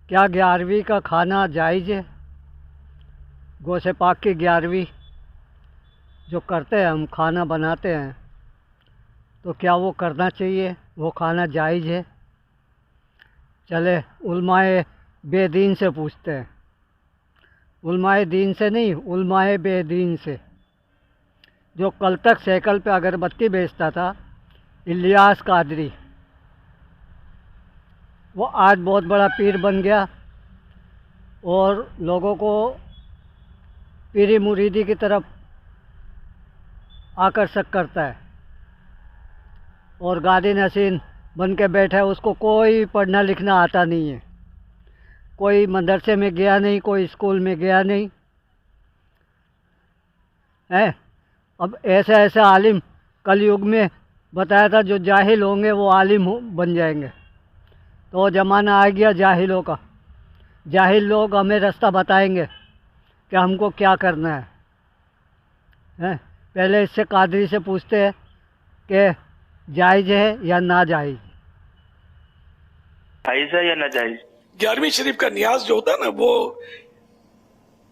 کیا 11ویں کا کھانا جائز ہے؟ گوشت پاک کی 11ویں جو کرتے ہیں ہم کھانا بناتے ہیں تو کیا وہ کرنا چاہیے؟ وہ کھانا جائز ہے؟ چلے علماء بے دین سے پوچھتے ہیں، علماء دین سے نہیں، علماء بے دین سے، جو کل تک سائیکل پہ اگربتی بیچتا تھا، الیاس قادری، وہ آج بہت بڑا پیر بن گیا اور لوگوں کو پیری مریدی کی طرف آکرشک کرتا ہے اور گادی نشین بن کے بیٹھا ہے۔ اس کو کوئی پڑھنا لکھنا آتا نہیں ہے، کوئی مدرسے میں گیا نہیں، کوئی اسکول میں گیا نہیں ہے۔ اب ایسا عالم کل یگ میں بتایا تھا، جو جاہل ہوں گے وہ عالم بن جائیں گے، تو وہ زمانہ آ گیا جاہلوں کا۔ جاہل لوگ ہمیں رستہ بتائیں گے کہ ہم کو کیا کرنا ہے۔ پہلے اس سے قادری سے پوچھتے ہیں کہ جائز ہے یا ناجائز؟ جائز ہے یا ناجائز؟ 11ویں شریف کا نیاز جو ہوتا ہے نا، وہ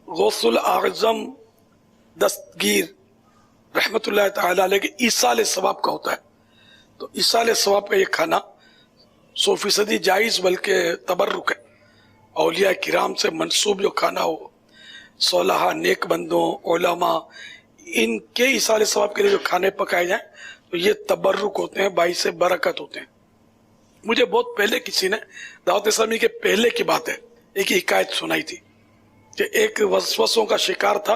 غوث الاعظم دستگیر رحمت اللہ تعالی علیہ کے ایصال ثواب کا ہوتا ہے۔ تو ایصال ثواب کا یہ کھانا 100% جائز بلکہ تبرک ہے۔ اولیاء کرام سے منسوب جو کھانا ہو، صالحہ نیک بندوں علماء، ان کے ایصال ثواب کے لیے جو کھانے پکائے جائیں تو یہ تبرک ہوتے ہیں، باعث برکت ہوتے ہیں۔ مجھے بہت پہلے کسی نے دعوت اسلامی کے پہلے کی بات ہے، ایک حکایت سنائی تھی کہ ایک وسوسوں کا شکار تھا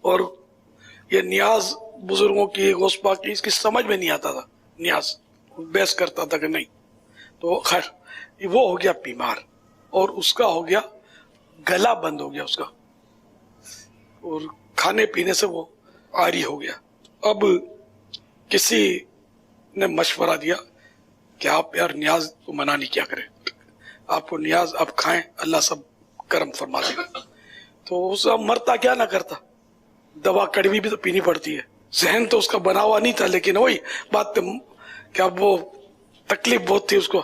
اور یہ نیاز بزرگوں کی غوث پاک کی اس کی سمجھ میں نہیں آتا تھا، نیاز بحث کرتا تھا کہ نہیں، تو خیر وہ ہو گیا بیمار اور اس کا ہو گیا گلا بند ہو گیا اس کا، اور کھانے پینے سے وہ عاری ہو گیا۔ اب کسی نے مشورہ دیا کہ آپ یار نیاز کو منع نہیں کیا کریں، آپ کو نیاز آپ کھائیں، اللہ سب کرم فرما دے گا۔ تو اس کا مرتا کیا نہ کرتا، دوا کڑوی بھی تو پینی پڑتی ہے۔ ذہن تو اس کا بنا ہوا نہیں تھا، لیکن وہی بات کہ اب وہ تکلیف بہت تھی اس کو،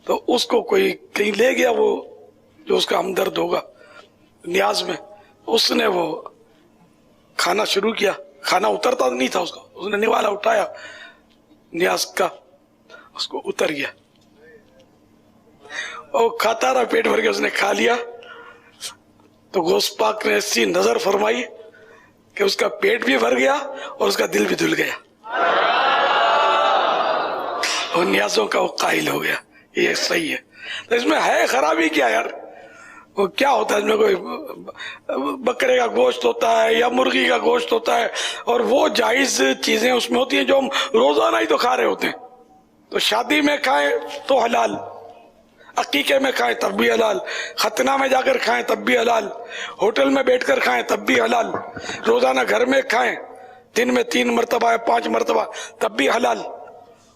تو اس کو کوئی کہیں لے گیا، وہ جو اس کا ہمدرد ہوگا نیاز میں، اس نے وہ کھانا شروع کیا۔ کھانا اترتا نہیں تھا اس کا، اس نے نوالا اٹھایا نیاز کا، اس کو اتر گیا اور کھاتا رہا، پیٹ بھر کے اس نے کھا لیا۔ تو غوث پاک نے ایسی نظر فرمائی کہ اس کا پیٹ بھی بھر گیا اور اس کا دل بھی دھل گیا اور نیازوں کا وہ قائل ہو گیا۔ یہ صحیح ہے، تو اس میں ہے خرابی کیا یار؟ وہ کیا ہوتا ہے اس میں؟ کوئی بکرے کا گوشت ہوتا ہے یا مرغی کا گوشت ہوتا ہے، اور وہ جائز چیزیں اس میں ہوتی ہیں جو ہم روزانہ ہی تو کھا رہے ہوتے ہیں۔ تو شادی میں کھائیں تو حلال، عقیقے میں کھائیں تب بھی حلال، ختنہ میں جا کر کھائیں تب بھی حلال، ہوٹل میں بیٹھ کر کھائیں تب بھی حلال، روزانہ گھر میں کھائیں دن میں 3 مرتبہ یا 5 مرتبہ تب بھی حلال۔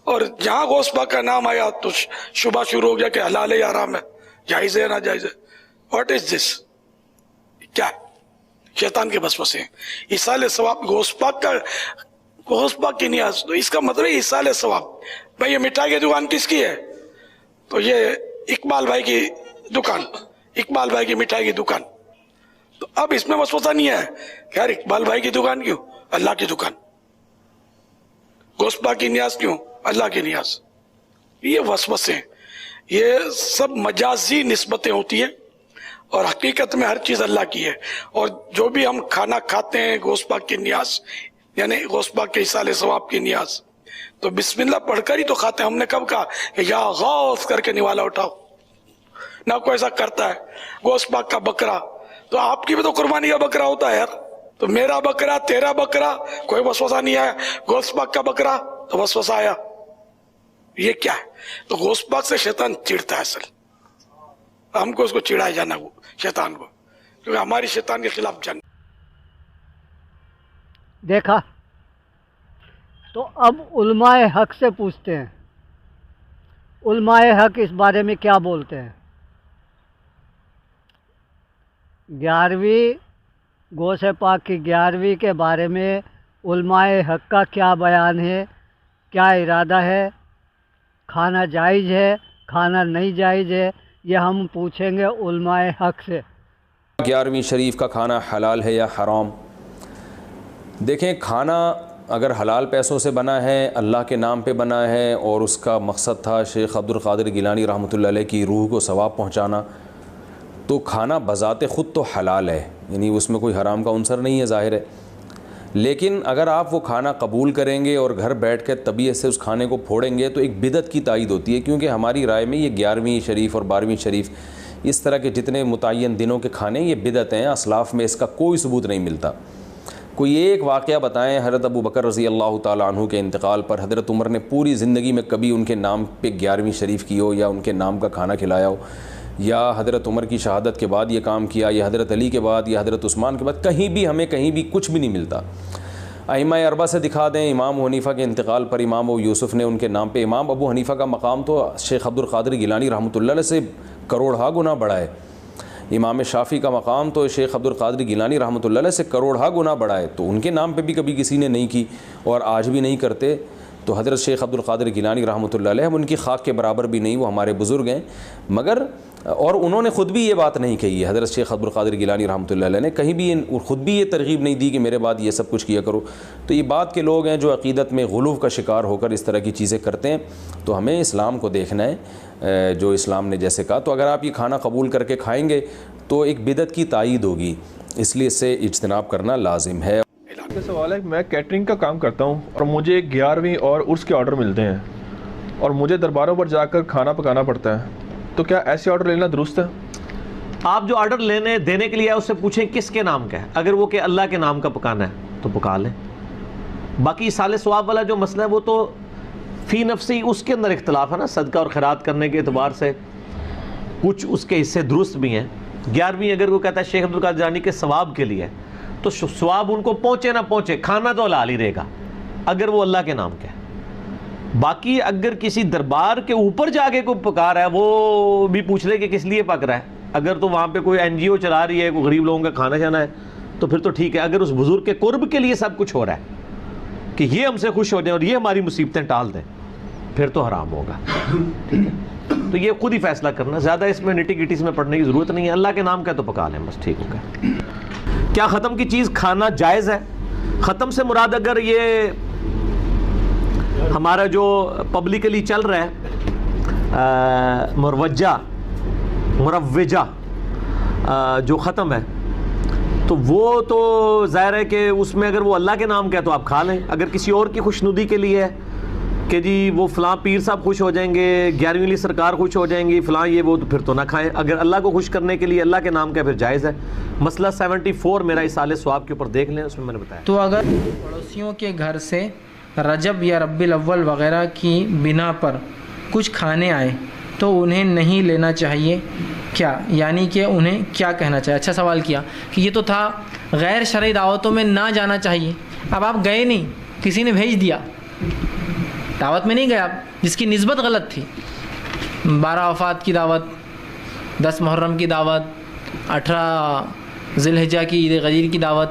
اور جہاں غوث پاک کا نام آیا تو شبہ شروع ہو گیا کہ حلال ہے یا حرام ہے، جائز ہے یا ناجائز ہے۔ واٹ از دس؟ کیا شیطان کے وسوسے ہیں۔ ایصال ثواب غوث پاک کی نیاز، تو اس کا مطلب ہے ایصال ثواب۔ بھائی یہ مٹھائی کی دکان کس کی ہے؟ تو یہ اقبال بھائی کی دکان، اقبال بھائی کی مٹھائی کی دکان۔ تو اب اس میں وسوسہ نہیں ہے کہ یار اقبال بھائی کی دکان کیوں؟ اللہ کی دکان۔ غوث پاک کی نیاز کیوں؟ اللہ کی نیاز۔ یہ وسوسے ہیں، یہ سب مجازی نسبتیں ہوتی ہیں، اور حقیقت میں ہر چیز اللہ کی ہے۔ اور جو بھی ہم کھانا کھاتے ہیں غوث پاک کی نیاز، یعنی غوث پاک کے ایصال ثواب کی نیاز، تو بسم اللہ پڑھ کر ہی تو کھاتے ہیں۔ ہم نے کب کہا کہ یا غوث کر کے نوالا اٹھاؤ؟ نہ کوئی ایسا کرتا ہے۔ غوث پاک کا بکرا، تو آپ کی بھی تو قربانی کا بکرا ہوتا ہے یار، تو میرا بکرا تیرا بکرا، کوئی وسوسہ نہیں آیا۔ غوث پاک کا بکرا تو وسوسہ آیا، یہ کیا ہے؟ تو غوث پاک سے شیطان چڑھتا ہے، اصل ہم کو اس کو چڑھایا جانا، وہ شیطان کو، کیونکہ ہماری شیطان کے خلاف جنگ۔ دیکھا؟ تو اب علماء حق سے پوچھتے ہیں، علماء حق اس بارے میں کیا بولتے ہیں؟ 11ویں غوث پاک کی 11ویں کے بارے میں علماء حق کا کیا بیان ہے، کیا ارادہ ہے؟ کھانا جائز ہے، کھانا نہیں جائز ہے، یہ ہم پوچھیں گے علماء حق سے۔ 11ویں شریف کا کھانا حلال ہے یا حرام؟ دیکھیں، کھانا اگر حلال پیسوں سے بنا ہے، اللہ کے نام پہ بنا ہے، اور اس کا مقصد تھا شیخ عبد القادر گیلانی رحمۃ اللہ علیہ کی روح کو ثواب پہنچانا، تو کھانا بذات خود تو حلال ہے، یعنی اس میں کوئی حرام کا عنصر نہیں ہے، ظاہر ہے۔ لیکن اگر آپ وہ کھانا قبول کریں گے اور گھر بیٹھ کے طبیعت سے اس کھانے کو پھوڑیں گے تو ایک بدعت کی تائید ہوتی ہے، کیونکہ ہماری رائے میں یہ 11ویں شریف اور 12ویں شریف اس طرح کے جتنے متعین دنوں کے کھانے یہ بدعت ہیں، اسلاف میں اس کا کوئی ثبوت نہیں ملتا۔ کوئی ایک واقعہ بتائیں حضرت ابو بکر رضی اللہ تعالیٰ عنہ کے انتقال پر حضرت عمر نے پوری زندگی میں کبھی ان کے نام پہ 11ویں شریف کی ہو، یا ان کے نام کا کھانا کھلایا ہو، یا حضرت عمر کی شہادت کے بعد یہ کام کیا، یا حضرت علی کے بعد، یا حضرت عثمان کے بعد، کہیں بھی ہمیں کہیں بھی کچھ بھی نہیں ملتا۔ ائمہ اربعہ سے دکھا دیں، امام ابو حنیفہ کے انتقال پر امام ابو یوسف نے ان کے نام پہ، امام ابو حنیفہ کا مقام تو شیخ عبد القادر گیلانی رحمۃ اللہ علیہ سے کروڑہا گنا بڑا ہے، امام شافعی کا مقام تو شیخ عبد القادر گیلانی رحمۃ اللہ علیہ سے کروڑہا گنا بڑا ہے، تو ان کے نام پہ بھی کبھی کسی نے نہیں کی اور آج بھی نہیں کرتے۔ تو حضرت شیخ عبد القادر گیلانی رحمۃ اللہ علیہ، ہم ان کی خاک کے برابر بھی نہیں، وہ ہمارے بزرگ ہیں، مگر اور انہوں نے خود بھی یہ بات نہیں کہی ہے، حضرت شیخ عبد القادر گیلانی رحمۃ اللہ علیہ نے کہیں بھی خود بھی یہ ترغیب نہیں دی کہ میرے بعد یہ سب کچھ کیا کرو۔ تو یہ بات کے لوگ ہیں جو عقیدت میں غلو کا شکار ہو کر اس طرح کی چیزیں کرتے ہیں، تو ہمیں اسلام کو دیکھنا ہے جو اسلام نے جیسے کہا۔ تو اگر آپ یہ کھانا قبول کر کے کھائیں گے تو ایک بدعت کی تائید ہوگی، اس لیے اس سے اجتناب کرنا لازم ہے۔ سوال ہے، میں کیٹرنگ کا کام کرتا ہوں اور مجھے 11ویں اور عرس کے آرڈر ملتے ہیں اور مجھے درباروں پر جا کر کھانا پکانا پڑتا ہے، تو کیا ایسے آرڈر لینا درست ہے؟ آپ جو آرڈر دینے کے لیے اس سے پوچھیں کس کے نام کا ہے، اگر وہ کہ اللہ کے نام کا پکانا ہے تو پکا لیں۔ باقی سال ثواب والا جو مسئلہ ہے وہ تو فی نفسی اس کے اندر اختلاف ہے نا، صدقہ اور خیرات کرنے کے اعتبار سے کچھ اس کے حصے درست بھی ہیں۔ 11ویں اگر وہ کہتا ہے شیخ عبد القادر جانی کے ثواب کے لیے، تو ثواب ان کو پہنچے نہ پہنچے، کھانا تو حلال ہی رہے گا اگر وہ اللہ کے نام کا ہے۔ باقی اگر کسی دربار کے اوپر جا کے کوئی پکا رہا ہے، وہ بھی پوچھ لے کہ کس لیے پک رہا ہے، اگر تو وہاں پہ کوئی NGO چلا رہی ہے، کوئی غریب لوگوں کا کھانا جانا ہے تو پھر تو ٹھیک ہے۔ اگر اس بزرگ کے قرب کے لیے سب کچھ ہو رہا ہے کہ یہ ہم سے خوش ہو جائیں اور یہ ہماری مصیبتیں ٹال دیں، پھر تو حرام ہوگا، ٹھیک ہے۔ تو یہ خود ہی فیصلہ کرنا، زیادہ اس میں نٹی گٹیز میں پڑھنے کی ضرورت نہیں ہے، اللہ کے نام کا تو پکا لیں بس، ٹھیک ہوگا۔ کیا ختم کی چیز کھانا جائز ہے؟ ختم سے مراد اگر یہ ہمارا جو پبلکلی چل رہا ہے مروجہ جو ختم ہے، تو وہ تو ظاہر ہے کہ اس میں اگر وہ اللہ کے نام کا ہے تو آپ کھا لیں۔ اگر کسی اور کی خوشنودی کے لیے ہے کہ جی وہ فلاں پیر صاحب خوش ہو جائیں گے، 11ویں علی سرکار خوش ہو جائیں گی، فلاں یہ وہ، تو پھر تو نہ کھائیں۔ اگر اللہ کو خوش کرنے کے لیے اللہ کے نام کا پھر جائز ہے۔ مسئلہ 74 میرا اصال ثواب کے اوپر دیکھ لیں، اس میں نے بتایا۔ تو اگر پڑوسیوں کے گھر سے رجب یا ربیع الاول وغیرہ کی بنا پر کچھ کھانے آئے تو انہیں نہیں لینا چاہیے کیا؟ یعنی کہ انہیں کیا کہنا چاہیے؟ اچھا سوال کیا کہ یہ تو تھا غیر شرعی دعوتوں میں نہ جانا چاہیے، اب آپ گئے نہیں، کسی نے بھیج دیا، دعوت میں نہیں گئے آپ، جس کی نسبت غلط تھی، 12 وفات کی دعوت، 10 محرم کی دعوت، 18 ذی الحجہ کی عید غدیر کی دعوت،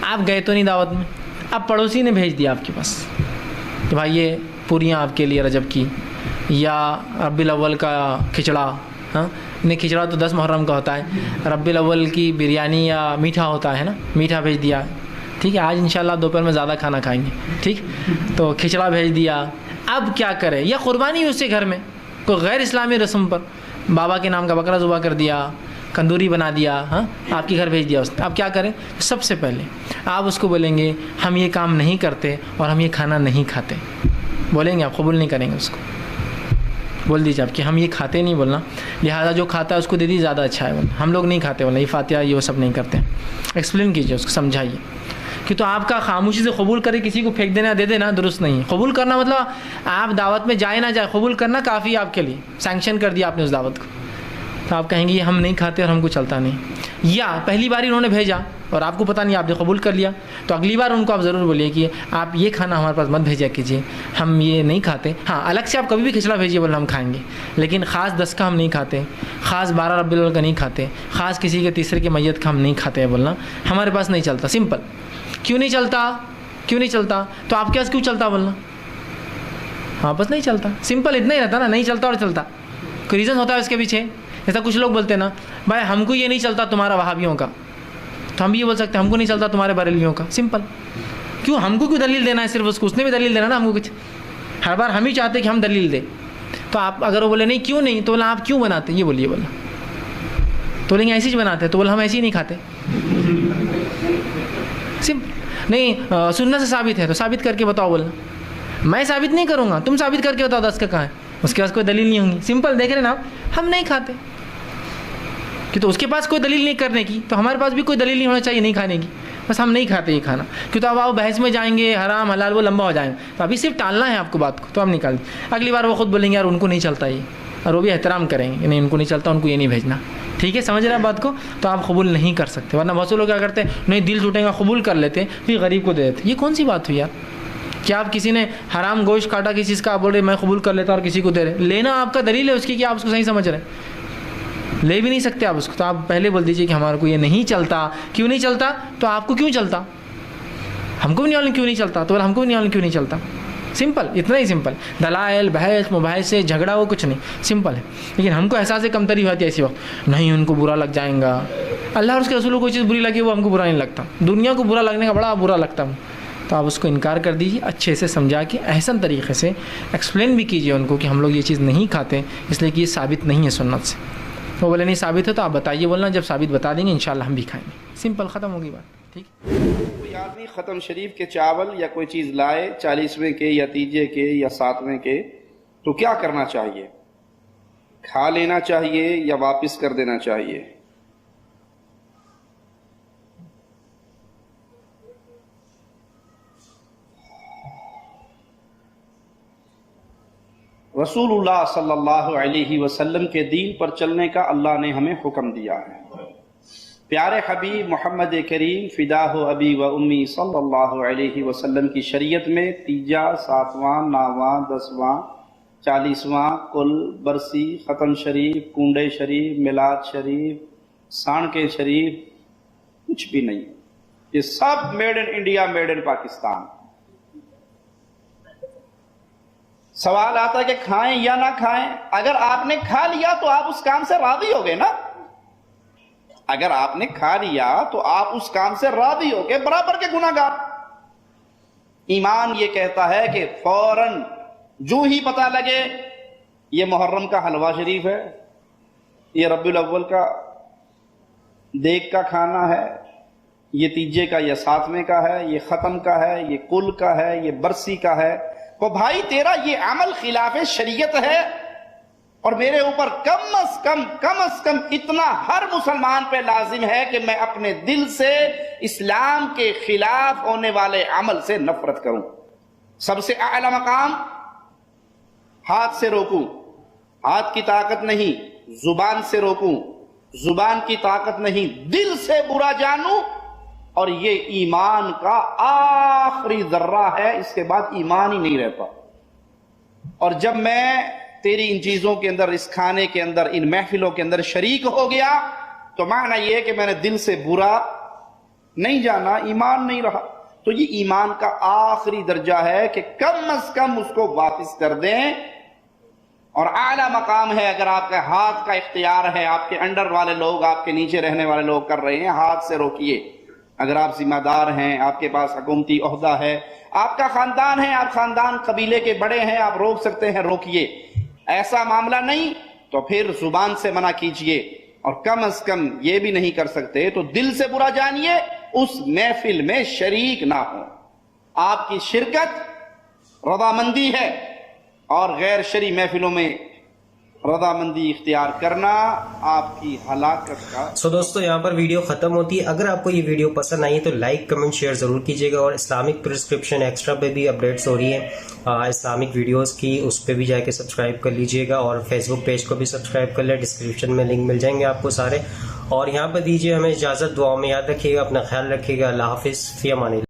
آپ گئے تو نہیں دعوت میں، اب پڑوسی نے بھیج دیا آپ کے پاس کہ بھائی یہ پوریاں آپ کے لیے رجب کی، یا ربیع الاول کا کھچڑا، ہاں نہیں کھچڑا تو 10 محرم کا ہوتا ہے، ربیع الاول کی بریانی یا میٹھا ہوتا ہے نا، میٹھا بھیج دیا، ٹھیک ہے، آج انشاءاللہ دوپہر میں زیادہ کھانا کھائیں گے، ٹھیک، تو کھچڑا بھیج دیا، اب کیا کرے؟ یا قربانی اس کے گھر میں کوئی غیر اسلامی رسم پر بابا کے نام کا بکرا ذبح کر دیا، کندوری بنا دیا، ہاں آپ کے گھر بھیج دیا اس نے، اب کیا کریں؟ سب سے پہلے آپ اس کو بولیں گے ہم یہ کام نہیں کرتے اور ہم یہ کھانا نہیں کھاتے، بولیں گے آپ، قبول نہیں کریں گے اس کو، بول دیجیے آپ کہ ہم یہ کھاتے نہیں، بولنا، لہٰذا جو کھاتا ہے اس کو دے دیجیے، زیادہ اچھا ہے، بولنا ہم لوگ نہیں کھاتے، بولنا یہ فاتحہ یہ وہ سب نہیں کرتے، ایکسپلین کیجیے اس کو، سمجھائیے کہ تو آپ کا خاموشی سے قبول کرے کسی کو پھینک دینا دے دینا درست نہیں ہے۔ قبول کرنا مطلب آپ دعوت میں جائے نہ جائے، قبول کرنا کافی ہے آپ کے لیے، سینکشن کر دیا آپ نے اس دعوت کو، تو آپ کہیں گے یہ ہم نہیں کھاتے اور ہم کو چلتا نہیں، یا پہلی بار انہوں نے بھیجا اور آپ کو پتہ نہیں، آپ نے قبول کر لیا، تو اگلی بار ان کو آپ ضرور بولیے کہ آپ یہ کھانا ہمارے پاس مت بھیجا کیجیے، ہم یہ نہیں کھاتے، ہاں الگ سے آپ کبھی بھی کھچڑا بھیجیے بولنا ہم کھائیں گے، لیکن خاص 10 کا ہم نہیں کھاتے، خاص 12 ربیع الاول کا نہیں کھاتے، خاص کسی کے تیسرے کے میت کا ہم نہیں کھاتے ہیں، بولنا ہمارے پاس نہیں چلتا، سمپل۔ کیوں نہیں چلتا؟ کیوں نہیں چلتا؟ تو آپ کے پاس کیوں چلتا بولنا؟ ہاں بس نہیں چلتا، سمپل اتنا ہی رہتا نا، نہیں چلتا اور چلتا، کوئی ریزن ہوتا ہے اس کے پیچھے ایسا کچھ لوگ بولتے ہیں نا بھائی ہم کو یہ نہیں چلتا تمہارا وہابیوں کا، تو ہم بھی یہ بول سکتے ہیں ہم کو نہیں چلتا تمہارے بریلویوں کا. سمپل. کیوں ہم کو کیوں دلیل دینا ہے؟ صرف اس نے بھی دلیل دینا نا ہم کو کچھ. ہر بار ہم ہی چاہتے کہ ہم دلیل دیں. تو آپ اگر وہ بولے نہیں کیوں نہیں، تو بولا آپ کیوں بناتے ہیں، یہ بولیے. بولا تو بولیں گے ایسے ہی بناتے ہیں، تو بولا ہم ایسے ہی نہیں کھاتے. نہیں سنت سے ثابت ہے تو ثابت کر کے بتاؤ. بولنا میں ثابت نہیں کروں گا، تم ثابت کر کے بتاؤ 10 کا کہاں ہے. اس کے پاس کوئی دلیل نہیں ہوں گی. سمپل. دیکھ رہے نا ہم نہیں کھاتے کہ تو اس کے پاس کوئی دلیل نہیں کرنے کی، تو ہمارے پاس بھی کوئی دلیل نہیں ہونا چاہیے نہیں کھانے کی. بس ہم نہیں کھاتے یہ کھانا. کیوں تو اب آپ بحث میں جائیں گے حرام حلال وہ لمبا ہو جائیں گے. تو ابھی صرف ٹالنا ہے آپ کو بات کو، تو ہم نکال دیں. اگلی بار وہ خود بولیں گے یار ان کو نہیں چلتا یہ، اور وہ بھی احترام کریں گے نہیں ان کو نہیں چلتا، ان کو یہ نہیں بھیجنا. ٹھیک ہے سمجھ رہے ہیں بات کو. تو آپ قبول نہیں کر سکتے. ورنہ بہت سے لوگ کیا کرتے ہیں نہیں دل ٹوٹے گا قبول کر لیتے ہیں پھر غریب کو دے دیتے. یہ کون سی بات ہوئی یار؟ کیا آپ کسی نے حرام گوشت کاٹا کسی چیز کا، آپ بول رہے میں قبول کر لیتا اور کسی کو دے رہے. لینا آپ کا دلیل ہے اس کی کہ آپ اس کو صحیح سمجھ رہے ہیں. لے بھی نہیں سکتے آپ اس کو. تو آپ پہلے بول دیجئے کہ ہمارے کو یہ نہیں چلتا. کیوں نہیں چلتا؟ تو آپ کو کیوں چلتا؟ ہم کو بھی نہیں کیوں نہیں چلتا؟ تو ہم کو بھی نہیں کیوں نہیں چلتا. سمپل. اتنا ہی سمپل. دلائل بحث مباحثے جھگڑا وہ کچھ نہیں. سمپل ہے. لیکن ہم کو احساس کمتری ہوتی ہے ایسی وقت نہیں ان کو برا لگ جائیں گا. اللہ اور اس کے رسول کو کوئی چیز بری لگی وہ ہم کو برا نہیں لگتا. دنیا کو برا لگنے کا بڑا برا لگتا ہے. تو آپ اس کو انکار کر دیجیے اچھے سے سمجھا کے احسن طریقے سے ایکسپلین بھی کیجیے ان کو کہ ہم لوگ یہ چیز نہیں کھاتے اس لیے کہ یہ ثابت نہیں ہے سنت سے. وہ بولے نہیں ثابت ہے تو آپ بتائیے. بولنا جب ثابت بتا دیں گے انشاءاللہ ہم بھی کھائیں گے. سمپل. ختم ہوگی بات. ٹھیک. کوئی آدمی ختم شریف کے چاول یا کوئی چیز لائے 40ویں کے یا تیجے کے یا 7ویں کے، تو کیا کرنا چاہیے؟ کھا لینا چاہیے یا واپس کر دینا چاہیے؟ رسول اللہ صلی اللہ علیہ وسلم کے دین پر چلنے کا اللہ نے ہمیں حکم دیا ہے. پیارے حبیب محمد کریم فداہ ابی و امی صلی اللہ علیہ وسلم کی شریعت میں تیجا، 7واں، 9واں، 10واں، 40واں، کل، برسی، ختم شریف، کنڈے شریف، میلاد شریف، سانکے شریف کچھ بھی نہیں. یہ سب made in India, made in Pakistan. سوال آتا ہے کہ کھائیں یا نہ کھائیں. اگر آپ نے کھا لیا تو آپ اس کام سے راضی ہو گئے نا. اگر آپ نے کھا لیا تو آپ اس کام سے راضی ہو گئے، برابر کے گناہگار. ایمان یہ کہتا ہے کہ فوراً جو ہی پتہ لگے یہ محرم کا حلوہ شریف ہے، یہ ربیع الاول کا دیگ کا کھانا ہے، یہ تیجے کا یا 7ویں کا ہے، یہ ختم کا ہے، یہ کل کا ہے، یہ برسی کا ہے. تو بھائی تیرا یہ عمل خلاف شریعت ہے، اور میرے اوپر کم از کم اتنا ہر مسلمان پہ لازم ہے کہ میں اپنے دل سے اسلام کے خلاف ہونے والے عمل سے نفرت کروں. سب سے اعلی مقام ہاتھ سے روکوں، ہاتھ کی طاقت نہیں. زبان سے روکوں، زبان کی طاقت نہیں. دل سے برا جانوں، اور یہ ایمان کا آخری ذرہ ہے، اس کے بعد ایمان ہی نہیں رہتا. اور جب میں تیری ان چیزوں کے اندر، اس کھانے کے اندر، ان محفلوں کے اندر شریک ہو گیا تو معنی یہ ہے کہ میں نے دل سے برا نہیں جانا، ایمان نہیں رہا. تو یہ ایمان کا آخری درجہ ہے کہ کم از کم اس کو واپس کر دیں. اور اعلیٰ مقام ہے اگر آپ کے ہاتھ کا اختیار ہے، آپ کے انڈر والے لوگ، آپ کے نیچے رہنے والے لوگ کر رہے ہیں، ہاتھ سے روکیے. اگر آپ ذمہ دار ہیں، آپ کے پاس حکومتی عہدہ ہے، آپ کا خاندان ہے، آپ خاندان قبیلے کے بڑے ہیں، آپ روک سکتے ہیں، روکیے. ایسا معاملہ نہیں تو پھر زبان سے منع کیجئے. اور کم از کم یہ بھی نہیں کر سکتے تو دل سے برا جانیے، اس محفل میں شریک نہ ہوں. آپ کی شرکت رضامندی ہے، اور غیر شرعی محفلوں میں رضامندی اختیار کرنا آپ کی ہلاکت کا. دوستو یہاں پر ویڈیو ختم ہوتی ہے. اگر آپ کو یہ ویڈیو پسند آئی تو لائک کمنٹ شیئر ضرور کیجیے گا. اور اسلامک پرسکرپشن ایکسٹرا پہ بھی اپڈیٹس ہو رہی ہیں اسلامک ویڈیوز کی، اس پہ بھی جا کے سبسکرائب کر لیجیے گا. اور فیس بک پیج کو بھی سبسکرائب کر لیں، ڈسکرپشن میں لنک مل جائیں گے آپ کو سارے. اور یہاں پر دیجیے ہمیں اجازت. دعاؤں میں یاد رکھیے گا، اپنا خیال رکھیے گا. اللہ حافظ، فی امان اللہ.